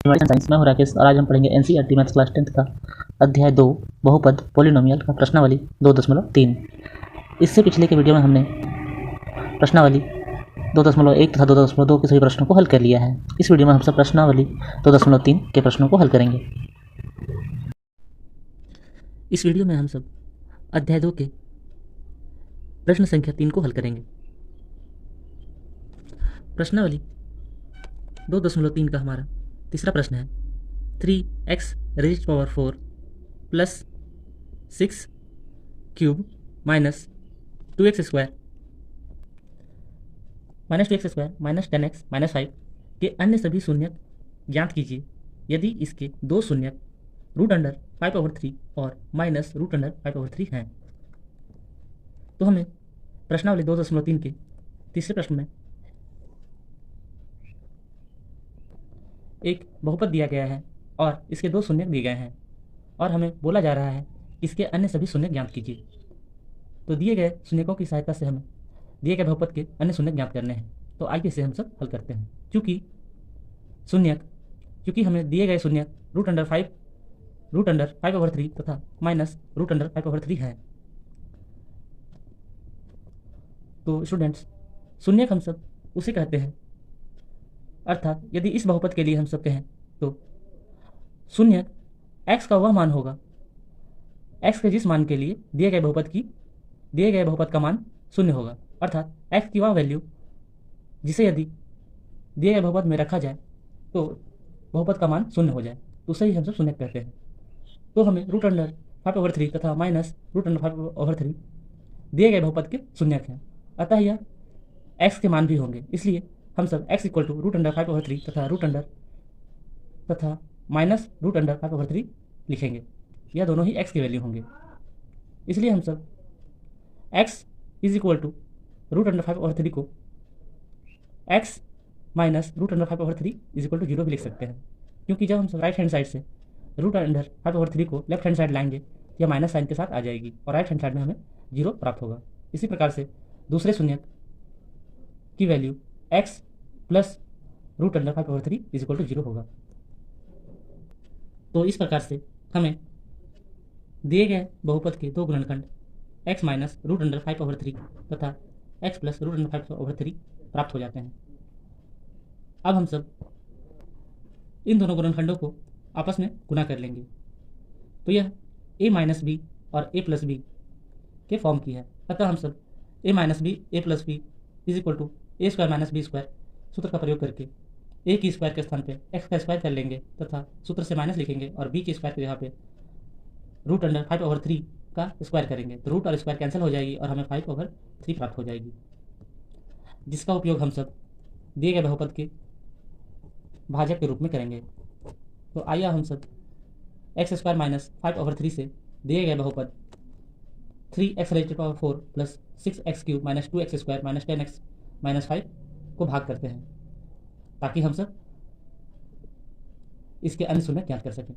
Science में हूँ राकेश और आज हम पढ़ेंगे एनसीईआरटी मैथ्स क्लास 10th का अध्याय 2 बहुपद पॉलिनोमियल का प्रश्नावली 2.3। इससे पिछले के वीडियो में हमने प्रश्नावली 2.1 तथा 2.2 के सभी प्रश्नों को हल कर लिया है। इस वीडियो में हम सब प्रश्नावली 2.3 के प्रश्नों को हल करेंगे। इस वीडियो में हम सब अध्याय 2 के प्रश्न संख्या 3 को हल करेंगे। प्रश्नावली 2.3 का हमारा तीसरा प्रश्न है 3x raised power 4 plus 6 cube minus 2x square minus 10x minus 5 के अन्य सभी शून्यक ज्ञात कीजिए यदि इसके दो शून्यक √5/3 और -√5/3 हैं। तो हमें प्रश्नावली 2.3 के तीसरे प्रश्न में एक बहुपद दिया गया है और इसके दो शून्यक दिए गए हैं और हमें बोला जा रहा है इसके अन्य सभी शून्यक ज्ञात कीजिए। तो दिए गए शून्यकों की सहायता से हमें दिए गए बहुपद के अन्य शून्यक ज्ञात करने हैं। तो आइए इसे हम सब हल करते हैं। क्योंकि हमें दिए गए शून्यक √5/3 तथा -√5/3 हैं। तो स्टूडेंट्स, शून्यक हम सब उसे कहते हैं, अर्थात यदि इस बहुपद के लिए हम सब कहें तो शून्यक x का वह मान होगा, x के जिस मान के लिए दिए गए बहुपद का मान शून्य होगा, अर्थात x की वह वैल्यू जिसे यदि दिए गए बहुपद में रखा जाए तो बहुपद का मान शून्य हो जाए, तो उसे ही हम सब शून्यक कहते हैं। तो हमें √5/3 तथा -√5/3 दिए गए बहुपद के शून्यक हैं, अतः यह x के मान भी होंगे। इसलिए हम सब x = √5/3 तथा -√5/3 लिखेंगे। यह दोनों ही x की वैल्यू होंगे। इसलिए हम सब x = √5/3 को x -√5/3 = 0 भी लिख सकते हैं, क्योंकि जब हम सब राइट हैंड साइड से √5/3 को लेफ्ट हैंड साइड लाएंगे यह माइनस साइन के साथ आ जाएगी और राइट हैंड साइड में हमें 0 प्राप्त होगा। इसी प्रकार से दूसरे शून्यक की वैल्यू x + √5/3 = 0 होगा। तो इस प्रकार से हमें दिए गए बहुपद के दो गुणनखंड x - √5/3 तथा x + √5/3 प्राप्त हो जाते हैं। अब हम सब इन दोनों गुणनखंडों को आपस में गुणा कर लेंगे, तो यह a - b और a + b के फॉर्म की है। अतः हम सब a - b a + b = a² - b² सूत्र का प्रयोग करके a की स्क्वायर के स्थान पे x का स्क्वायर कर लेंगे तथा सूत्र से माइनस लिखेंगे और b की स्क्वायर के यहाँ पे √5/3 का स्क्वायर करेंगे, तो रूट और स्क्वायर कैंसिल हो जाएगी और हमें 5/3 प्राप्त हो जाएगी, जिसका उपयोग हम सब दिए गए बहुपद के भाजक के रूप में करेंगे। तो आइए हम सब x² - 5/3 से दिए गए बहुपद 3x⁴ plus 6x³ - 2x² - 10x - 5 को भाग करते हैं, ताकि हम सब इसके अन्य शून्यक ज्ञात कर सकें।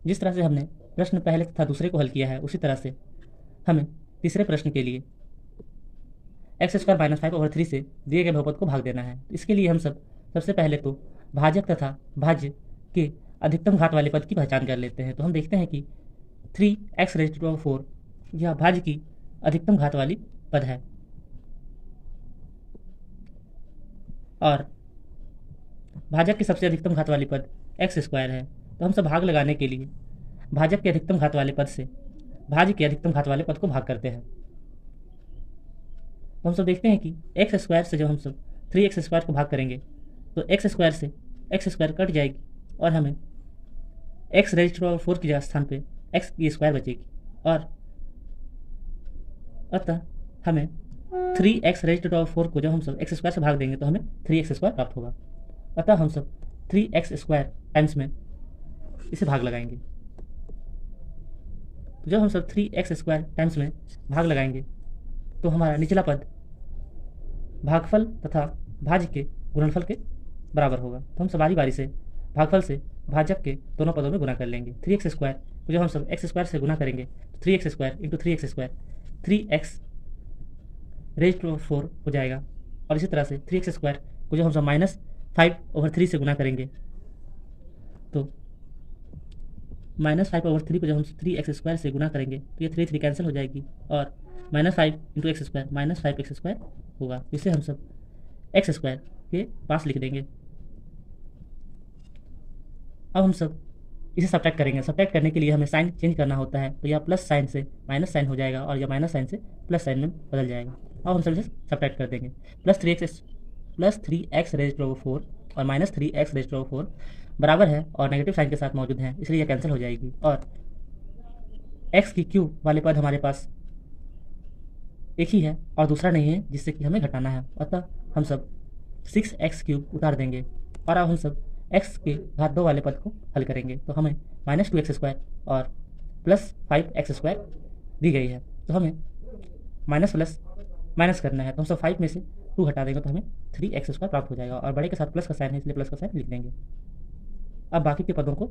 जिस तरह से हमने प्रश्न पहले तथा दूसरे को हल किया है, उसी तरह से हमें तीसरे प्रश्न के लिए x² - 5/3 से दिए गए बहुपद को भाग देना है। इसके लिए हम सब सबसे पहले तो भाजक तथा भाज्य के अधिकतम घात वाले पद की पहचान कर लेते हैं। तो हम देखते हैं कि 3x⁴ यह भाज्य की अधिकतम घात वाली पद है और भाजक की सबसे अधिकतम घात वाली पद x² है। तो हम सब भाग लगाने के लिए भाजक के अधिकतम घात वाले पद से भाज्य के अधिकतम घात वाले पद को भाग करते हैं। तो हम सब देखते हैं कि x² से जब हम सब 3x² को भाग करेंगे तो x² से x² कट जाएगी और हमें x⁴ के स्थान पे x² बचेगी और अतः हमें 3x⁴ को जब हम सब x² से भाग देंगे तो हमें 3x² प्राप्त होगा। अतः हम सब 3x² टाइम्स में इसे भाग लगाएंगे। तो जब हम सब 3x² टाइम्स में भाग लगाएंगे तो हमारा निचला पद भागफल तथा भाज्य के गुणनफल के बराबर होगा। तो हम सब बारी बारी से भागफल से भाजक के दोनों पदों में गुणा कर लेंगे। 3x² तो जब हम सब x² से गुणा करेंगे तो 3x² × 3x² 3x⁴ हो जाएगा और इसी तरह से 3x² को जब हम सब 5/3 से गुना करेंगे तो -5/3 को जब हम 3x² से गुना करेंगे तो ये 3 कैंसिल हो जाएगी और -5 × x² -5x² होगा। इसे हम सब x² के पास लिख देंगे। अब हम सब इसे सब्ट्रैक्ट करेंगे। सब्ट्रैक्ट करने के लिए हमें साइन चेंज करना होता है, तो यह प्लस साइन से माइनस साइन हो जाएगा और यह माइनस साइन से प्लस साइन में बदल जाएगा। अब हम सब इसे सब्ट्रैक्ट कर देंगे। +3x⁴ और -3x⁴ बराबर है और नेगेटिव साइन के साथ मौजूद है, इसलिए यह कैंसिल हो जाएगी और x की क्यूब वाले पद हमारे पास एक ही है और दूसरा नहीं है जिससे कि हमें घटाना है। अतः हम सब 6x³ उतार देंगे और अब हम सब x के घात 2 वाले पद को हल करेंगे तो हमें -2x² और +5x² दी गई है। तो हमें माइनस प्लस माइनस करना है, तो हम सब 5 में से 2 घटा देंगे तो हमें 3x² प्राप्त हो जाएगा और बड़े के साथ प्लस का साइन है इसलिए प्लस का साइन लिख देंगे। अब बाकी के पदों को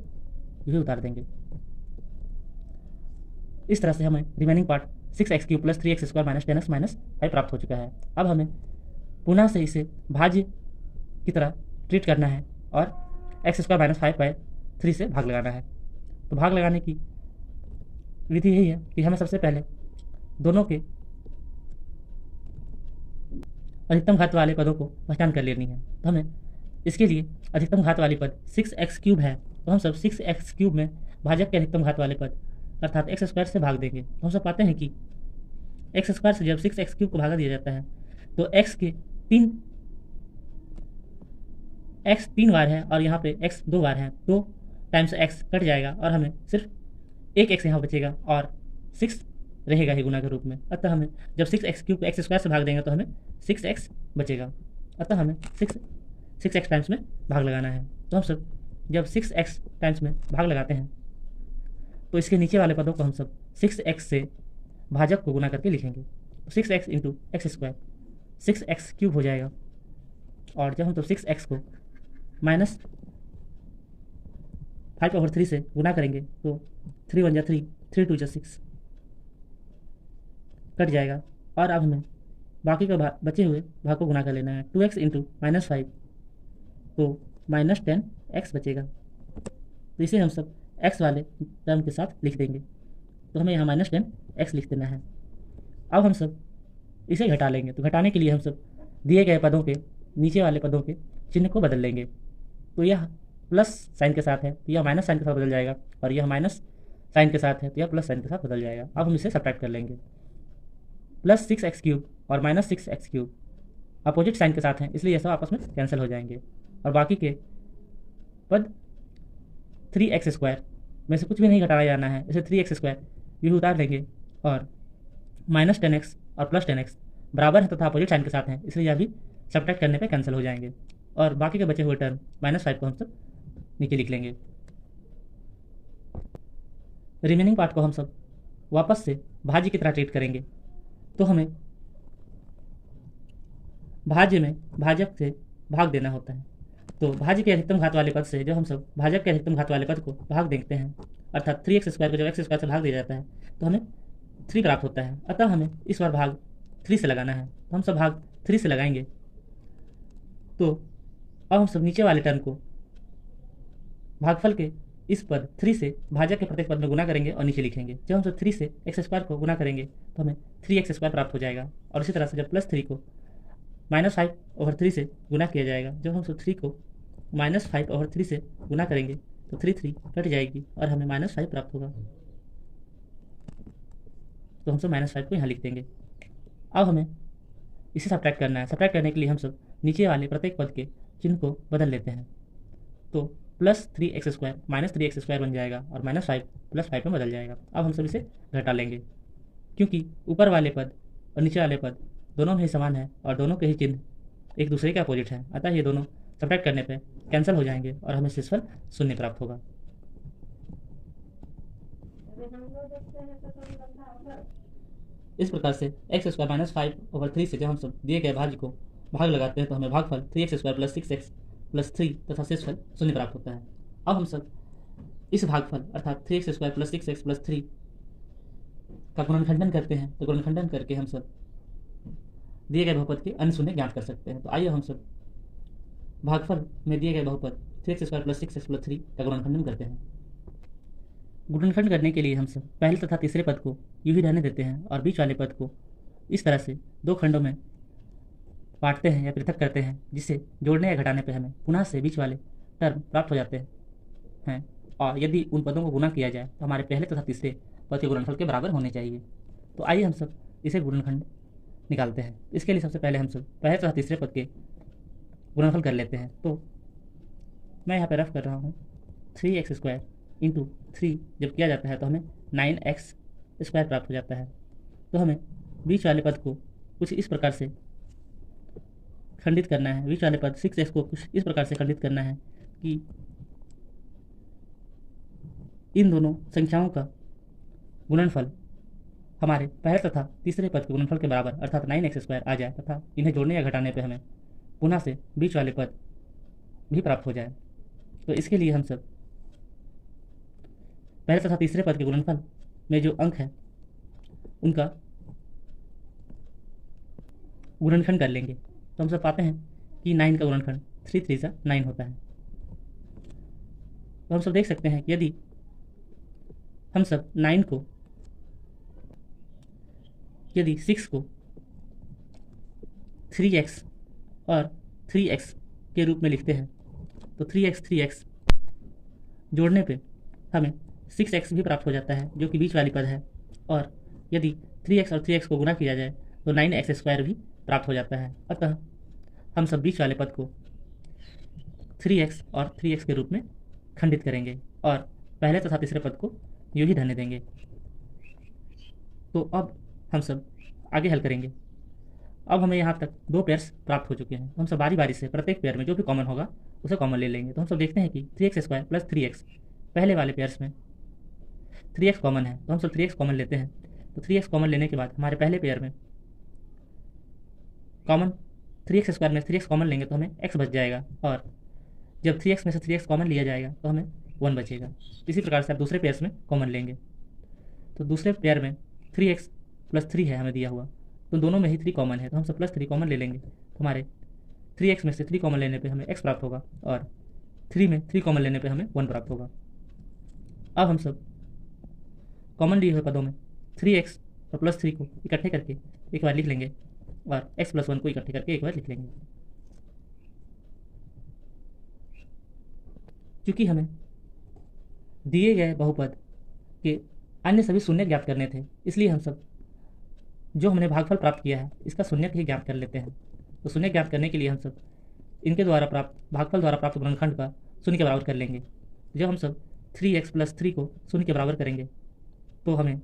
भी उतार देंगे। इस तरह से हमें remaining part 6x³ + 3x² - 10x - 5 प्राप्त हो चुका है। अब हमें पुनः से इसे भाज्य की तरह ट्रीट करना है और x² - 5/3 से भाग लगाना है। तो भाग लगाने की विधि यही है कि हमें सबसे पहले दोनों के अधिकतम घात वाले पदों को पहचान कर लेनी है। तो हमें इसके लिए अधिकतम घात वाली पद 6x³ है, तो हम सब 6x³ में भाजक के अधिकतम घात वाले पद अर्थात x² से भाग देंगे। तो हम सब पाते हैं कि x² से जब 6x³ को भागा दिया जाता है तो x 3 बार है और यहाँ पे x 2 बार है, 2 टाइम्स x कट जाएगा और हमें सिर्फ एक x यहाँ बचेगा और 6 रहेगा ही गुना के रूप में। अतः हमें जब 6x³ को x² से भाग देंगे तो हमें 6x बचेगा। अतः हमें 6x टाइम्स में भाग लगाना है। तो हम सब जब 6x टाइम्स में भाग लगाते हैं तो इसके नीचे वाले पदों को हम सब 6x से भाजक को गुना करके लिखेंगे। तो 6x × x² 6x³ हो जाएगा और जब हम तो 6x को -5/3 से गुना करेंगे तो 3 × 1 = 3, 3 × 2 = 6 कट जाएगा और अब हमें बाकी का बचे हुए भाग को गुना कर लेना है। 2x × -5 तो -10x बचेगा। तो इसे हम सब x वाले टर्म के साथ लिख देंगे। तो हमें यहाँ -10x लिख देना है। अब हम सब इसे घटा लेंगे। तो घटाने के लिए हम सब दिए गए पदों के नीचे वाले पदों के चिन्ह को बदल लेंगे। तो यह प्लस साइन के साथ है तो यह माइनस साइन के साथ बदल जाएगा और यह माइनस साइन के साथ है तो यह प्लस साइन के साथ बदल जाएगा। अब हम इसे सब्ट्रैक्ट कर लेंगे। +6x³ और -6x³ अपोजिट साइन के साथ हैं इसलिए यह सब आपस में कैंसिल हो जाएंगे और बाकी के पद 3x² में से कुछ भी नहीं घटाया जाना है, इसे 3x² भी उतार लेंगे और -10x और +10x बराबर है तथा अपोजिट साइन के साथ हैं इसलिए यह भी सब्ट्रैक्ट करने पे कैंसिल हो जाएंगे और बाकी के बचे हुए टर्म -5 को हम सब नीचे लिख लेंगे। रिमेनिंग पार्ट को हम सब वापस से भाज्य की तरह ट्रीट करेंगे। तो हमें भाज्य में भाजक से भाग देना होता है। तो भाज्य के अधिकतम घात वाले पद से जो हम सब भाजक के अधिकतम घात वाले पद को भाग देखते हैं अर्थात 3x² को जब x² से भाग दिया जाता है तो हमें 3 प्राप्त होता है। अतः हमें इस बार भाग 3 से लगाना है। तो हम सब भाग 3 से लगाएंगे। तो अब हम सब नीचे वाले टर्म को भागफल के इस पद 3 से भाजक के प्रत्येक पद में गुना करेंगे और नीचे लिखेंगे। जब हम सब 3 से x² को गुना करेंगे तो हमें 3x² प्राप्त हो जाएगा और इसी तरह से जब +3 को -5/3 से गुना किया जाएगा, जब हम सब 3 को -5/3 से गुना करेंगे तो 3 कट जाएगी और हमें -5 प्राप्त होगा। तो हम सब -5 को यहाँ लिख देंगे। अब हमें इसे सब्ट्रैक्ट करना है। सब्ट्रैक्ट करने के लिए हम सब नीचे वाले प्रत्येक पद के चिन्ह को बदल लेते हैं। तो +3x² -3x² बन जाएगा और -5 +5 में बदल जाएगा। अब हम सब इसे घटा लेंगे क्योंकि ऊपर वाले पद और नीचे वाले पद दोनों में ही समान है और दोनों के ही चिन्ह एक दूसरे के अपोजिट हैं। अतः ये दोनों सब्ट्रैक्ट करने पे कैंसिल हो जाएंगे और हमें शेषफल 0 प्राप्त होगा। इस प्रकार से x² -5/3 से जब हम सब दिए गए भाज्य को भाग लगाते हैं तो हमें भागफल 3x² + 6x + 3 तथा शेषफल 0 प्राप्त होता है। अब हम सब इस भागफल अर्थात 3x² + 6x + 3 का गुणनखंडन करते हैं। तो गुणनखंडन करके हम सब दिए गए बहुपद के अन्य शून्य ज्ञात कर सकते हैं। तो आइए हम सब भागफल में दिए गए बहुपद 3x² + 6x + 3 का गुणनखंडन करते हैं। गुणनखंड करने के लिए हम सब पहले तथा तीसरे पद को यूं ही रहने देते हैं और बीच वाले पद को इस तरह से दो खंडों में बांटते हैं या पृथक करते हैं, जिससे जोड़ने या घटाने पर हमें पुनः से बीच वाले टर्म प्राप्त हो जाते हैं। और यदि उन पदों को गुणा किया जाए तो हमारे पहले तथा तीसरे पद के गुणनफल के बराबर होने चाहिए। तो आइए हम सब इसे गुणनखंड निकालते हैं। इसके लिए सबसे पहले हम सब पहले तथा तीसरे पद के गुणनफल कर लेते हैं। तो मैं यहाँ पे रफ कर रहा हूँ 3x² × 3 जब किया जाता है तो हमें 9x² प्राप्त हो जाता है। तो हमें बीच वाले पद को कुछ इस प्रकार से खंडित करना है, बीच वाले पद 6x को कुछ इस प्रकार से खंडित करना है कि इन दोनों संख्याओं का गुणनफल हमारे पहले तथा तीसरे पद के गुणनफल के बराबर अर्थात 9x² आ जाए तथा इन्हें जोड़ने या घटाने पर हमें पुनः से बीच वाले पद भी प्राप्त हो जाए। तो इसके लिए हम सब पहले तथा तीसरे पद के गुणनफल में जो अंक है उनका गुणनखंड कर लेंगे। तो हम सब पाते हैं कि 9 का गुणनखंड 3 3 × 9 होता है। तो हम सब देख सकते हैं कि यदि हम सब 9 को यदि 6 को 3x और 3x के रूप में लिखते हैं तो 3x जोड़ने पे हमें 6x भी प्राप्त हो जाता है जो कि बीच वाली पद है। और यदि 3x और 3x को गुणा किया जाए तो 9x² भी प्राप्त हो जाता है। अतः हम सब बीच वाले पद को 3x और 3x के रूप में खंडित करेंगे और पहले तथा तीसरे पद को यूं ही रहने देंगे। तो अब हम सब आगे हल करेंगे। अब हमें यहाँ तक दो पेयर्स प्राप्त हो चुके हैं। हम सब बारी बारी से प्रत्येक पेयर में जो भी कॉमन होगा उसे कॉमन ले लेंगे। तो हम सब देखते हैं कि 3x² + 3x पहले वाले पेयर्स में 3x कॉमन है, तो हम सब 3x कॉमन लेते हैं। तो 3x कॉमन लेने के बाद हमारे पहले पेयर में कॉमन 3x² में 3x कॉमन लेंगे तो हमें x बच जाएगा और जब 3x में से 3x कॉमन लिया जाएगा तो हमें 1 बचेगा। इसी प्रकार से आप दूसरे पेयर्स में कॉमन लेंगे। तो दूसरे पेयर में 3x + 3 है हमें दिया हुआ, तो दोनों में ही 3 कॉमन है, तो हम सब +3 कॉमन ले लेंगे। तो हमारे 3x में से 3 कॉमन लेने पे हमें x प्राप्त होगा और 3 में 3 कॉमन लेने पे हमें 1 प्राप्त होगा। अब हम सब कॉमन लिए हुए पदों में 3x और +3 को इकट्ठे करके एक बार लिख लेंगे और x + 1 को इकट्ठे करके एक बार लिख लेंगे। क्योंकि हमें दिए गए बहुपद के अन्य सभी शून्य ज्ञात करने थे, इसलिए हम सब जो हमने भागफल प्राप्त किया है इसका शून्य ही ज्ञात कर लेते हैं। तो शून्य ज्ञात करने के लिए हम सब इनके द्वारा प्राप्त भागफल द्वारा प्राप्त गुणनखंड का शून्य के बराबर कर लेंगे। जब हम सब 3x + 3 को शून्य के बराबर करेंगे तो हमें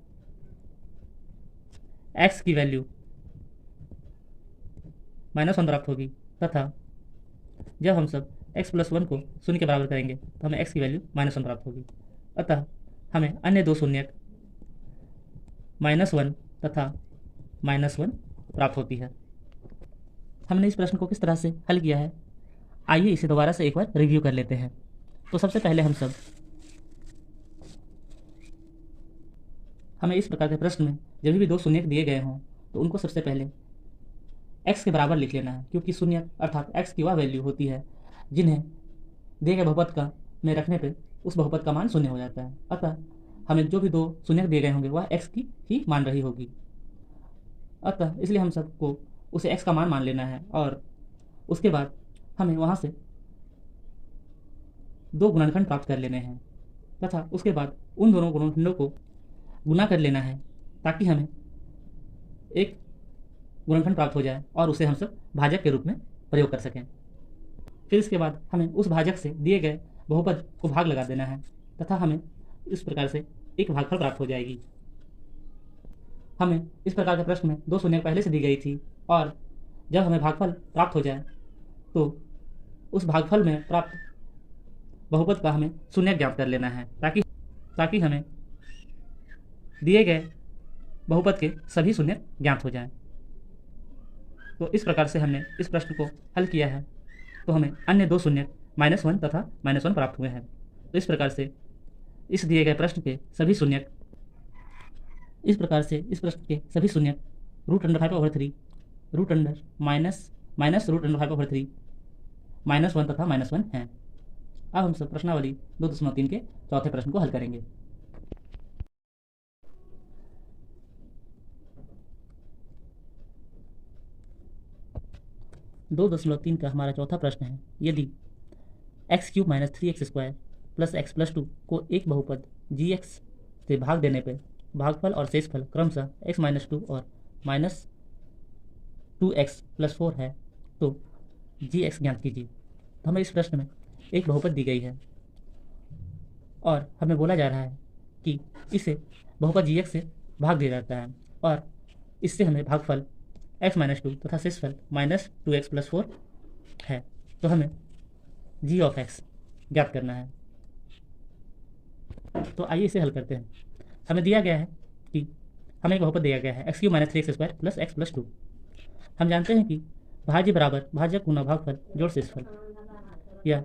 x की वैल्यू -1 प्राप्त होगी तथा जब हम सब x + 1 को शून्य के बराबर करेंगे तो हमें x की वैल्यू -1 प्राप्त होगी। अतः हमें अन्य दो शून्यक -1 तथा -1 प्राप्त होती है। हमने इस प्रश्न को किस तरह से हल किया है, आइए इसे दोबारा से एक बार रिव्यू कर लेते हैं। तो सबसे पहले हमें इस प्रकार के प्रश्न में जब भी दो शून्यक दिए गए हों तो उनको सबसे पहले x के बराबर लिख लेना है, क्योंकि शून्यक अर्थात x की वह वैल्यू होती है जिन्हें दिए गए बहुपद का में रखने पे उस बहुपद का मान शून्य हो जाता है। अतः हमें जो भी दो शून्यक दिए गए होंगे वह x की ही मान रही होगी। अतः इसलिए हम सबको उसे x का मान लेना है और उसके बाद हमें वहाँ से दो गुणनखंड प्राप्त कर लेने हैं तथा उसके बाद उन दोनों गुणनखंडों को गुना कर लेना है ताकि हमें एक गुणनखंड प्राप्त हो जाए और उसे हम सब भाजक के रूप में प्रयोग कर सकें। फिर इसके बाद हमें उस भाजक से दिए गए बहुपद को भाग लगा देना है तथा हमें इस प्रकार से एक भागफल प्राप्त हो जाएगी। हमें इस प्रकार के प्रश्न में दो शून्य पहले से दी गई थी और जब हमें भागफल प्राप्त हो जाए तो उस भागफल में प्राप्त बहुपद का हमें शून्य ज्ञात कर लेना है ताकि हमें दिए गए बहुपद के सभी शून्य ज्ञात हो जाएं। तो इस प्रकार से हमने इस प्रश्न को हल किया है। तो हमें अन्य दो शून्य -1 तथा -1 प्राप्त हुए हैं। तो इस प्रकार से इस दिए गए प्रश्न के सभी शून्य इस प्रश्न के सभी शून्य √5/3 √-5/3 -1 तथा -1 हैं। अब हम सब प्रश्नावली 2.3 के चौथे प्रश्न को हल करेंगे। 2.3 का हमारा चौथा प्रश्न है, यदि x³ - 3x² + x + 2 को एक बहुपद gx से भाग देने पर भागफल और शेषफल क्रमशः x - 2 और -2x + 4 है, तो gx ज्ञात कीजिए। तो हमें इस प्रश्न में एक बहुपद दी गई है और हमें बोला जा रहा है कि इसे बहुपद gx से भाग दिया जाता है और इससे हमें भागफल x - 2 तथा शेषफल -2x + 4 है। तो हमें g ऑफ x ज्ञात करना है। तो आइए इसे हल करते हैं। हमें दिया गया है कि हमें एक बहुपद दिया गया है x³ - 3x² + x + 2। हम जानते हैं कि भाज्य बराबर भाजक गुना भागफल जोड़ शेषफल, या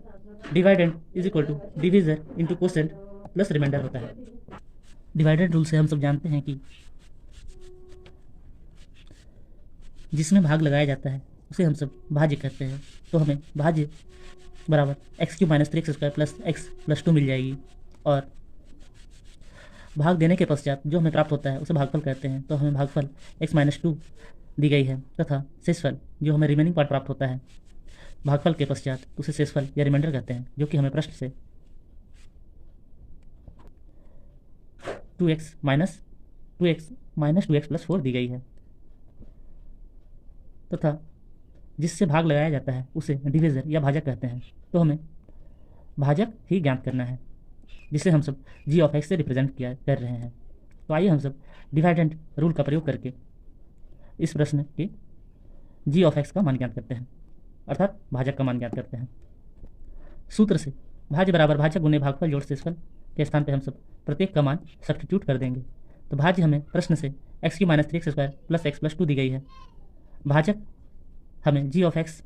dividend is equal to divisor into quotient plus remainder होता है। डिवाइडेड रूल से हम सब जानते हैं कि जिसमें भाग लगाया जाता है उसे हम सब भाज्य कहते हैं। तो हमें भाज्य बराबर x³ - 3x² + x + 2 मिल जाएगी और भाग देने के पश्चात जो हमें प्राप्त होता है उसे भागफल कहते हैं। तो हमें भागफल x - 2 दी गई है तथा शेषफल जो हमें रिमेनिंग पार्ट प्राप्त होता है भागफल के पश्चात उसे शेषफल या रिमाइंडर कहते हैं, जो कि हमें प्रश्न से 2x + 4 दी गई है तथा जिससे भाग लगाया जाता है उसे डिविजर या भाजक कहते हैं। तो हमें भाजक ही ज्ञात करना है, जिसे हम सब g ऑफ x से रिप्रेजेंट कर रहे हैं। तो आइए हम सब डिवाइडेंड रूल का प्रयोग करके इस प्रश्न के g ऑफ x का मान ज्ञात करते हैं, अर्थात भाजक का मान ज्ञात करते हैं। सूत्र से भाज्य बराबर भाजक गुने भागफल जोड़ शेषफल के स्थान पे हम सब प्रत्येक का मान सब्स्टिट्यूट कर देंगे। तो भाज्य हमें प्रश्न से x³ - 3x² + x + 2 दी गई है। भाजक हमें g ऑफ x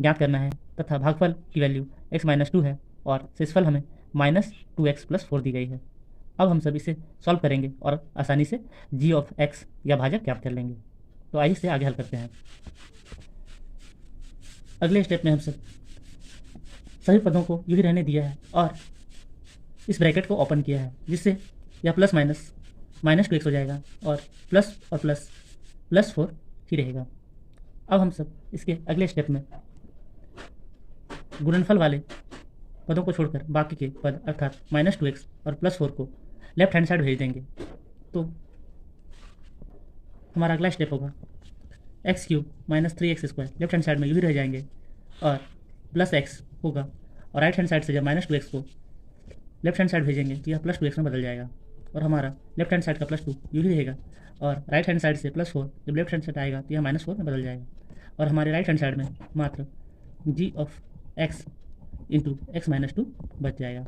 ज्ञात करना है तथा भागफल की वैल्यू x - 2 है और शेषफल हमें -2x + 4 दी गई है। अब हम सब इसे सॉल्व करेंगे और आसानी से g ऑफ x या भाजक ज्ञात कर लेंगे। तो आइए इसे आगे हल करते हैं। अगले स्टेप में हम सब सभी पदों को यूँ ही रहने दिया है और इस ब्रैकेट को ओपन किया है, जिससे यह प्लस माइनस -2x हो जाएगा और प्लस +4 ही रहेगा। अब हम सब इसके अगले स्टेप में गुणनफल वाले पदों को छोड़कर बाकी के पद अर्थात -2x और +4 को लेफ्ट हैंड साइड भेज देंगे। तो हमारा अगला स्टेप होगा x³ - 3x² left hand side में यूँ ही रह जाएंगे और +x होगा और राइट हैंड साइड से जब -2x को लेफ्ट हैंड साइड भेजेंगे तो यह +2x में बदल जाएगा और हमारा लेफ्ट हैंड साइड का +2 यूँ ही रहेगा और राइट हैंड साइड से +4 जब लेफ्ट हैंड साइड आएगा तो यह -4 में बदल जाएगा और हमारे राइट हैंड साइड में मात्र g of x into x - 2 बच जाएगा।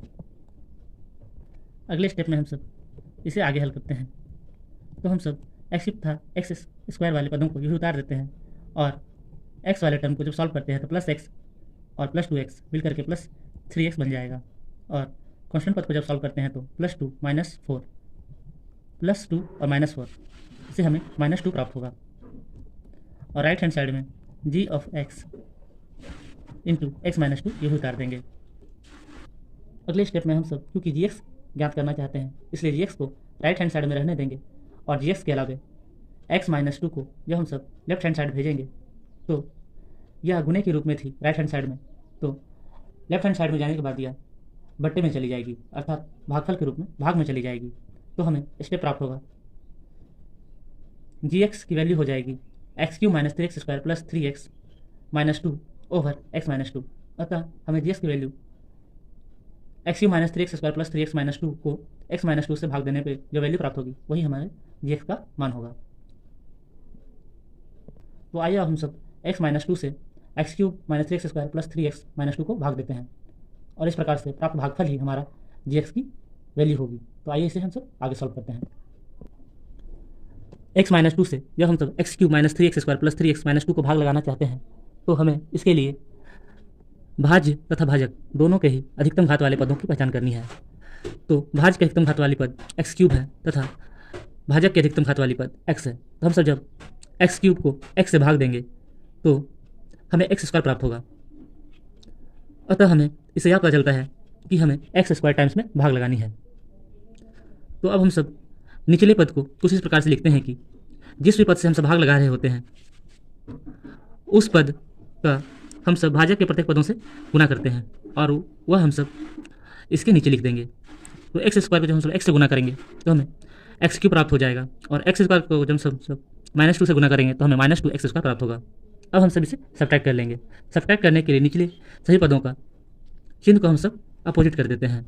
अगले स्टेप में हम सब इसे आगे हल करते हैं। तो हम सब x³ तथा x² वाले पदों को यूँ ही उतार देते हैं और x वाले टर्म को जब सॉल्व करते हैं तो +x और +2x मिलकर के +3x बन जाएगा और कांस्टेंट पद को जब सॉल्व करते हैं तो +2 - 4 +2 और -4 इससे हमें -2 प्राप्त होगा और राइट हैंड साइड में g of x into x - 2 यूँ उतार देंगे। अगले स्टेप में हम सब क्योंकि gx ज्ञात करना चाहते हैं इसलिए gx को राइट हैंड साइड में रहने देंगे और gx के अलावे x - 2 को जब हम सब लेफ्ट हैंड साइड भेजेंगे तो यह गुने के रूप में थी राइट हैंड साइड में, तो लेफ्ट हैंड साइड में जाने के बाद यह बट्टे में चली जाएगी अर्थात भागफल के रूप में भाग में चली जाएगी। तो हमें स्टेप प्राप्त होगा gx की वैल्यू हो जाएगी x³ - 3x² + 3x - 2 over x - 2। अतः हमें gx की वैल्यू x³ - 3x² + 3x - 2 को x - 2 से भाग देने पे जो वैल्यू प्राप्त होगी वही हमारे gx का मान होगा। तो आइए अब हम सब x - 2 से x³ - 3x² + 3x - 2 को भाग देते हैं और इस प्रकार से प्राप्त भागफल ही हमारा gx की वैल्यू होगी। तो आइए इसे हम सब आगे सॉल्व करते हैं। x - 2 से जब हम सब x³ - 3x² + 3x - 2 को भाग लगाना चाहते हैं तो हमें इसके लिए भाज्य तथा भाजक दोनों के ही अधिकतम घात वाले पदों की पहचान करनी है। तो भाज्य के अधिकतम घात वाली पद x³ है तथा भाजक के अधिकतम घात वाली पद x है। तो हम सब जब x³ को x से भाग देंगे तो हमें x² प्राप्त होगा अतः हमें इससे यह पता चलता है कि हमें एक्स स्क्वायर टाइम्स में भाग लगानी है। तो अब हम सब निचले पद को कुछ इस प्रकार से लिखते हैं कि जिस भी पद से हम सब भाग लगा रहे होते हैं उस पद का हम सब भाजक के प्रत्येक पदों से गुना करते हैं और वह हम सब इसके नीचे लिख देंगे। तो एक्स स्क्वायर को जब हम सब एक्स से गुना करेंगे तो हमें एक्स क्यूब प्राप्त हो जाएगा, और एक्स स्क्वायर को जब सब -2 से गुना करेंगे तो हमें -2 एक्स स्क्वायर प्राप्त होगा। अब हम सब इसे सब्ट्रैक्ट कर लेंगे। सब्ट्रैक्ट करने के लिए निचले सभी पदों का चिन्ह को हम सब अपोजिट कर देते हैं।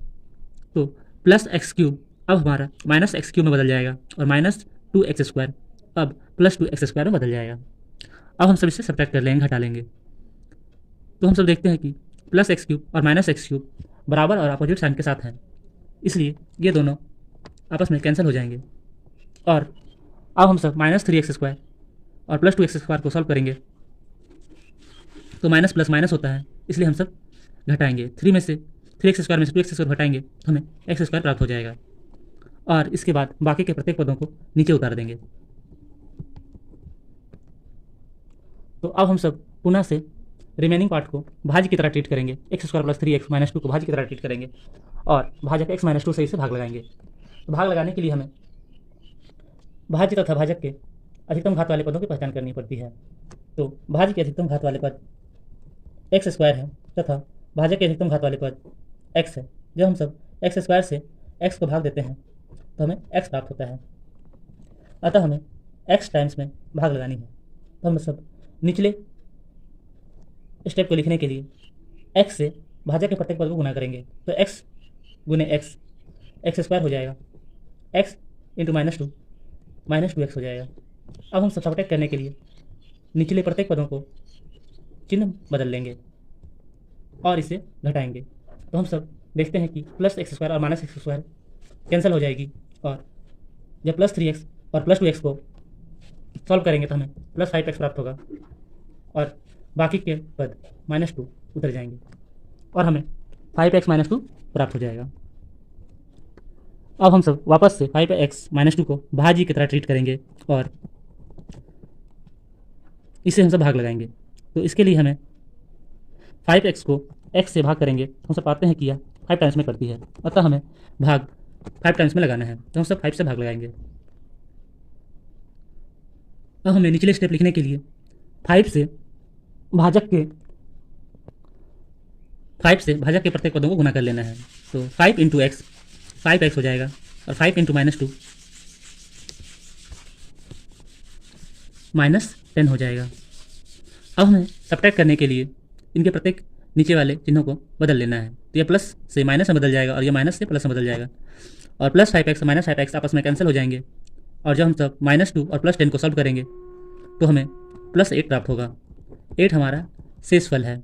तो प्लस एक्स क्यूब अब हमारा माइनस एक्स क्यूब में बदल जाएगा और -2 एक्स स्क्वायर अब +2 एक्स स्क्वायर में बदल जाएगा। अब हम सब इसे सब्ट्रैक्ट कर लेंगे, घटा लेंगे। तो हम सब देखते हैं कि प्लस एक्स क्यूब और माइनस एक्स क्यूब बराबर और अपोजिट साइन के साथ हैं, इसलिए ये दोनों आपस में कैंसिल हो जाएंगे। और अब हम सब -3 एक्स स्क्वायर और +2 एक्स स्क्वायर को सॉल्व करेंगे तो माइनस प्लस माइनस होता है, इसलिए हम सब घटाएंगे। 3 एक्स स्क्वायर में से 2 एक्स स्क्वायर घटाएंगे तो हमें एक्स स्क्वायर प्राप्त हो जाएगा। और इसके बाद बाकी के प्रत्येक पदों को नीचे उतार देंगे। तो अब हम सब पुनः से रिमेनिंग पार्ट को भाज्य की तरह ट्रीट करेंगे। X square plus 3x minus 2 को भाज्य की तरह ट्रीट करेंगे और भाजक x माइनस 2 से इसे भाग लगाएंगे। तो भाग लगाने के लिए हमें भाज्य तथा भाजक के अधिकतम घात वाले पदों की पहचान करनी पड़ती है। तो भाज्य के अधिकतम घात वाले पद एक्स स्क्वायर है तथा भाजक के अधिकतम घात वाले पद x है। जब हम सब एक्स स्क्वायर से x को भाग देते हैं तो हमें x प्राप्त होता है, अतः हमें x टाइम्स में भाग लगानी है। तो हम सब निचले स्टेप को लिखने के लिए x से भाजक के प्रत्येक पद को गुना करेंगे। तो x गुने एक्स स्क्वायर हो जाएगा, x इंटू -2 -2x हो जाएगा। अब हम सब्ट्रैक्ट करने के लिए निचले प्रत्येक पदों को चिन्ह बदल लेंगे और इसे घटाएंगे। तो हम सब देखते हैं कि प्लस एक्स स्क्वायर और माइनस एक्स स्क्वायर कैंसिल हो जाएगी, और जब +3x और +2x को सॉल्व करेंगे तो हमें +5x प्राप्त होगा और बाकी के पद -2 उतर जाएंगे और हमें 5x - 2 प्राप्त हो जाएगा। अब हम सब वापस से 5x - 2 को भाज्य की तरह ट्रीट करेंगे और इसे हम सब भाग लगाएंगे। तो इसके लिए हमें 5x को x से भाग करेंगे। हम सब पाते हैं कि यह 5 टाइम्स में करती है, अतः हमें भाग 5 टाइम्स में लगाना है। तो हम सब 5 से भाग लगाएंगे। अब हमें निचले स्टेप लिखने के लिए 5 से भाजक के प्रत्येक पदों को गुना कर लेना है। तो 5 इंटू एक्स 5x हो जाएगा और 5 इंटू -2 -10 हो जाएगा। अब हमें सब्ट्रैक्ट करने के लिए इनके प्रत्येक नीचे वाले चिन्हों को बदल लेना है। तो ये प्लस से माइनस में बदल जाएगा और ये माइनस से प्लस में बदल जाएगा और +5x -5x आपस में कैंसिल हो जाएंगे। और जब हम सब -2 और +10 को सॉल्व करेंगे तो हमें +8 प्राप्त होगा। 8 हमारा शेष फल है।